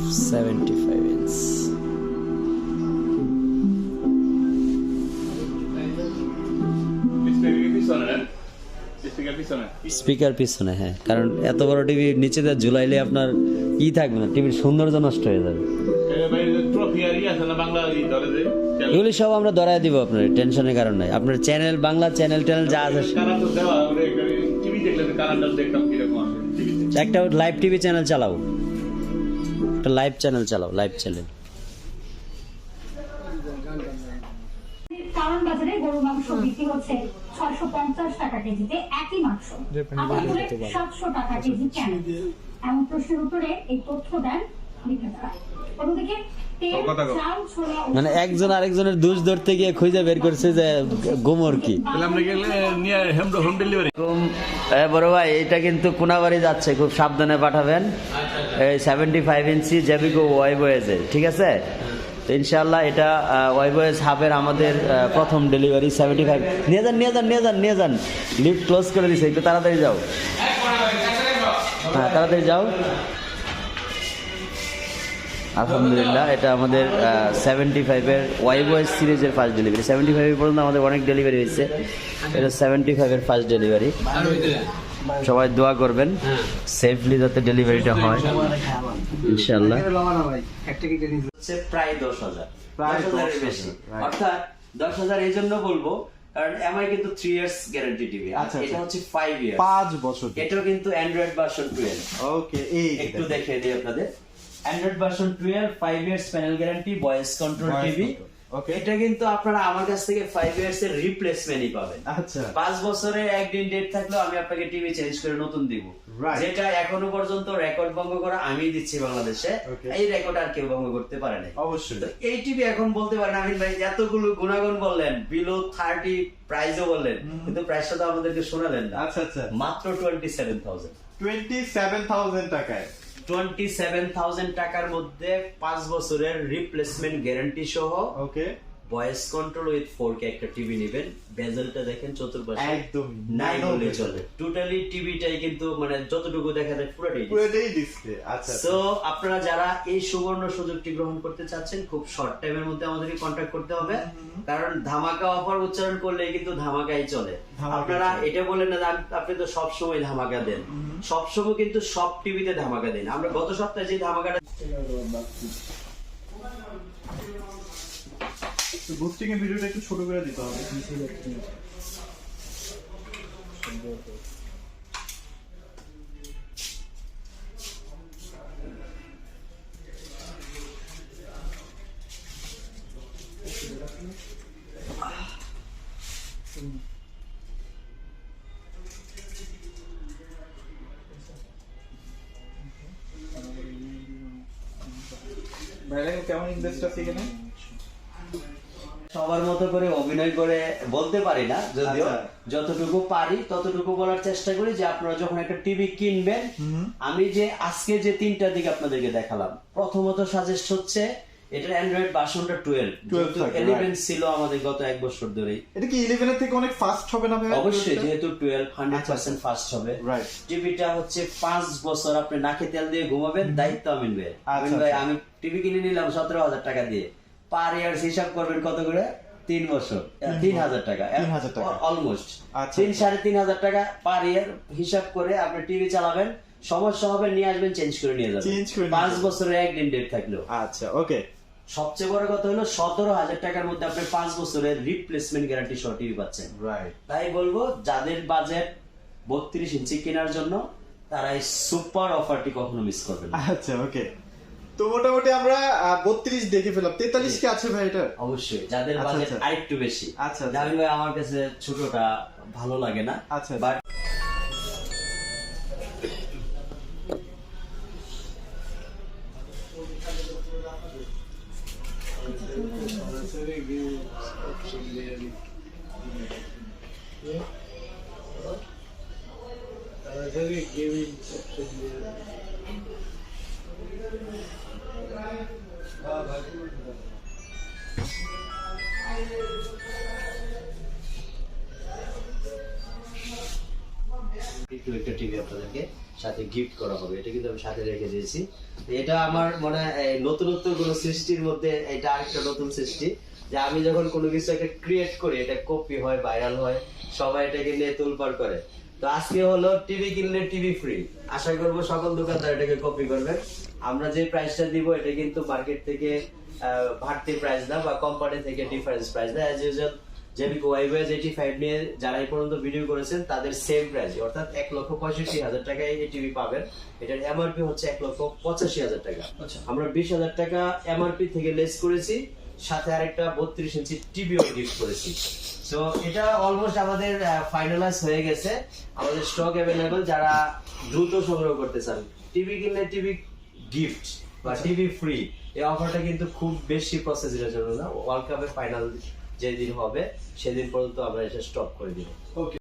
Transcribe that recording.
75 inch. Speaker পিছনে, হ্যাঁ, কারণ এত বড় টিভি নিচে ঝুলাইলে আপনার ই থাকবে না, টিভির সৌন্দর্য নষ্ট হয়ে যাবে। এগুলি সব আমরা ধরাই দিব, আপনার টেনশনের কারণ নাই। আপনার চ্যানেল, বাংলা চ্যানেল যা আছে, একটা লাইভ টিভি চ্যানেল চালাও, একটা লাইভ চ্যানেল চালাও, লাইভ চ্যানেল। কারণ বাজারে গরু মাংস বিক্রি হচ্ছে 650 টাকা কেজিতে, একই মাংস 700 টাকা কেজি কেন? এমন প্রশ্নের উত্তরে এই তথ্য দেন বিক্রেতারা। অন্যদিকে মানে একজন আরেকজনের দোষ ধরতে গিয়ে খুঁজে বের করছে যে গোমর কি। বড় ভাই, এটা কিন্তু কোনাবাড়ি যাচ্ছে, খুব সাবধানে পাঠাবেন। এই 75 ইঞ্চি জেবিকো ওয়াইবয়েজে, ঠিক আছে? তো ইনশাআল্লাহ এটা ওয়াইবয়েজ হাবের আমাদের প্রথম ডেলিভারি 75। নিয়ে যান, নিয়ে যান, নিয়ে যান, নিয়ে যান। লিফট ক্লোজ করে দিছে, একটু তাড়াতাড়ি যাও। হ্যাঁ, তাড়াতাড়ি যাও। আলহামদুলিল্লাহ, এটা আমাদের 75-এর ওয়াইবয়েজ সিরিজের ফার্স্ট ডেলিভারি। 75 পর্যন্ত আমাদের অনেক ডেলিভারি হয়েছে, এটা 75-এর ফার্স্ট ডেলিভারি। সবাই দোয়া করবেন সেফলি যাতে ডেলিভারিটা হয় ইনশাআল্লাহ। প্রায় 10,000, 10,000-এর বেশি। অর্থাৎ 10,000 এই জন্য বলবো কারণ এমআই কিন্তু 3 ইয়ার্স গ্যারান্টি টিভি, এটা হচ্ছে 5 ইয়ার, 5 বছর। এটাও কিন্তু অ্যান্ড্রয়েড ভার্সন 12। ওকে, এই একটু দেখিয়ে দিই আপনাদের। Android version 12, 5 years panel guarantee, voice control TV. Okay, এটা কিন্তু আপনারা আমার কাছ থেকে 5 ইয়ার্স এর রিপ্লেসমেন্টই পাবেন। আচ্ছা, 5 বছরে একদিন ডেট থাকলেও আমি আপনাকে টিভি চেঞ্জ করে নতুন দিব। যেটা এখনো পর্যন্ত রেকর্ড ভঙ্গ করা আমি দিচ্ছি বাংলাদেশে, এই রেকর্ড আর কেউ ভঙ্গ করতে পারে না। অবশ্যই। তো এই টিভি এখন বলতে পারেন আমিন ভাই এতগুলো গুণাগুণ বললেন, বিলো 30 প্রাইসও বললেন, কিন্তু প্রাইসটা তো আমাদেরকে শোনালেন না। আচ্ছা আচ্ছা, মাত্র 27,000 টাকায়, 27,000 টাকার মধ্যে 5 বছরের রিপ্লেসমেন্ট গ্যারান্টি সহ। ওকে, ভয়েস কন্ট্রোল উইথ 4K একটা টিভি নেবেন। বেজেলটা দেখেন চতুর্পাশে, একদম নাই বলে চলে। টোটালি টিভিটাই কিন্তু মানে যতটুকু দেখা যায় পুরোটাই ডিসপ্লে। আচ্ছা, সো আপনারা যারা এই সুবর্ণ সুযোগটি গ্রহণ করতে চাচ্ছেন, খুব শর্ট টাইমের মধ্যে আমাদেরকে কন্টাক্ট করতে হবে, কারণ ধামাকা অফার উচ্চারণ করলে কিন্তু ধামাকাই চলে। আপনারা এটা বলেন না আপনি তো সব সময় ধামাকা দেন, সব সময় কিন্তু সব টিভিতে ধামাকা দেন। আমরা গত সপ্তাহে যে ধামাকাটা বুস্টিং এর ভিডিওটা একটু ছোট করে দিতে হবে। ভাইরা কেমন ইনভেস্ট আছে এখানে? সবার মতো করে অভিনয় করে বলতে পারি না, যদিও যতটুকু পারি ততটুকু বলার চেষ্টা করি যে আপনারা যখন একটা টিভি কিনবেন, আমি যে আজকে যে 3টা দিক আপনাদেরকে দেখালাম, প্রথমত সাজেস্ট হচ্ছে এটা অ্যান্ড্রয়েড ভার্সনটা 12, 11 ছিল আমাদের গত 1 বছর ধরে। এটা কি 11 এর থেকে অনেক ফাস্ট হবে না ভাই? অবশ্যই, যেহেতু 12 100% ফাস্ট হবে। টিভিটা হচ্ছে 5 বছর আপনি নাকে তেল দিয়ে ঘুমাবেন, দায়িত্ব আমিন ভাই। আমিন ভাই, আমি টিভি কিনে নিলাম 17,000 টাকা দিয়ে, পার ইয়ার হিসাব করবেন কত করে? 3 বছর 3,000 টাকা, অলমোস্ট 3,500 টাকা পার ইয়ার হিসাব করে আপনি টিভি চালাবেন। সমস্যা হবে, নিয়ে আসবেন, চেঞ্জ করে নিয়ে যাবেন 5 বছরে একদিন ডেট থাকলেও। আচ্ছা, ওকে। সবচেয়ে বড় কথা হলো 17,000 টাকার মধ্যে আপনি 5 বছরের রিপ্লেসমেন্ট গ্যারান্টি সহ টিভি পাচ্ছেন। তাই বলবো যাদের বাজেট 32 ইঞ্চি কেনার জন্য, তারা এই সুপার অফারটি কখনো মিস করবেন না। আচ্ছা, ওকে। তো মোটামুটি আমরা 32 দেখে ফেলাম, 43 কি আছে ভাই এটা? অবশ্যই, যাদের বাজেট আরেকটু বেশি। আচ্ছা, জামিল ভাই, আমার কাছে ছোটটা ভালো লাগে না। আচ্ছা, বাট একটা টিভি আপনাদেরকে সাথে গিফট করা হবে, এটা কিন্তু আমি সাথে রেখে দিয়েছি। এটা আমার মনে হয় এই নতুনত্ব কোনো সৃষ্টির মধ্যে এটা আরেকটা নতুন সৃষ্টি, যে আমি যখন কোনো কিছু একটা ক্রিয়েট করি, এটা কপি হয়, ভাইরাল হয়, সবাই এটাকে নিয়ে তোলপাড় করে। তো আজকে হলো টিভি কিনলে টিভি ফ্রি। আশা করবো সকল দোকানদার এটাকে কপি করবে। আমরা যে প্রাইসটা দিব এটা কিন্তু মার্কেট থেকে বাড়তি প্রাইস না, বা কোম্পানি থেকে ডিফারেন্স প্রাইস না। অ্যাজ ইউজুয়াল যেমন ওয়াইওয়াইজ 85 নিয়ে যারা এই পর্যন্ত ভিডিও করেছেন তাদের সেম প্রাইস, অর্থাৎ 1,65,000 টাকায় এই টিভি পাবেন। এটার এমআরপি হচ্ছে 1,85,000 টাকা। আমরা 20,000 টাকা এমআরপি থেকে লেস করেছি, সাথে আরেকটা 32 ইঞ্চি টিভিও গিফট করেছি। সো এটা অলমোস্ট আমাদের ফাইনালাইজ হয়ে গেছে। আমাদের স্টক অ্যাভেলেবল, যারা দ্রুত সংগ্রহ করতে চান, টিভি কিনলে টিভি গিফট বা টিভি ফ্রি, এই অফারটা কিন্তু খুব বেশি প্রসেসের জন্য না, ওয়ার্ল্ড কাপের ফাইনাল যেদিন হবে সেদিন পর্যন্ত আমরা এটা স্টপ করে দিব। ওকে।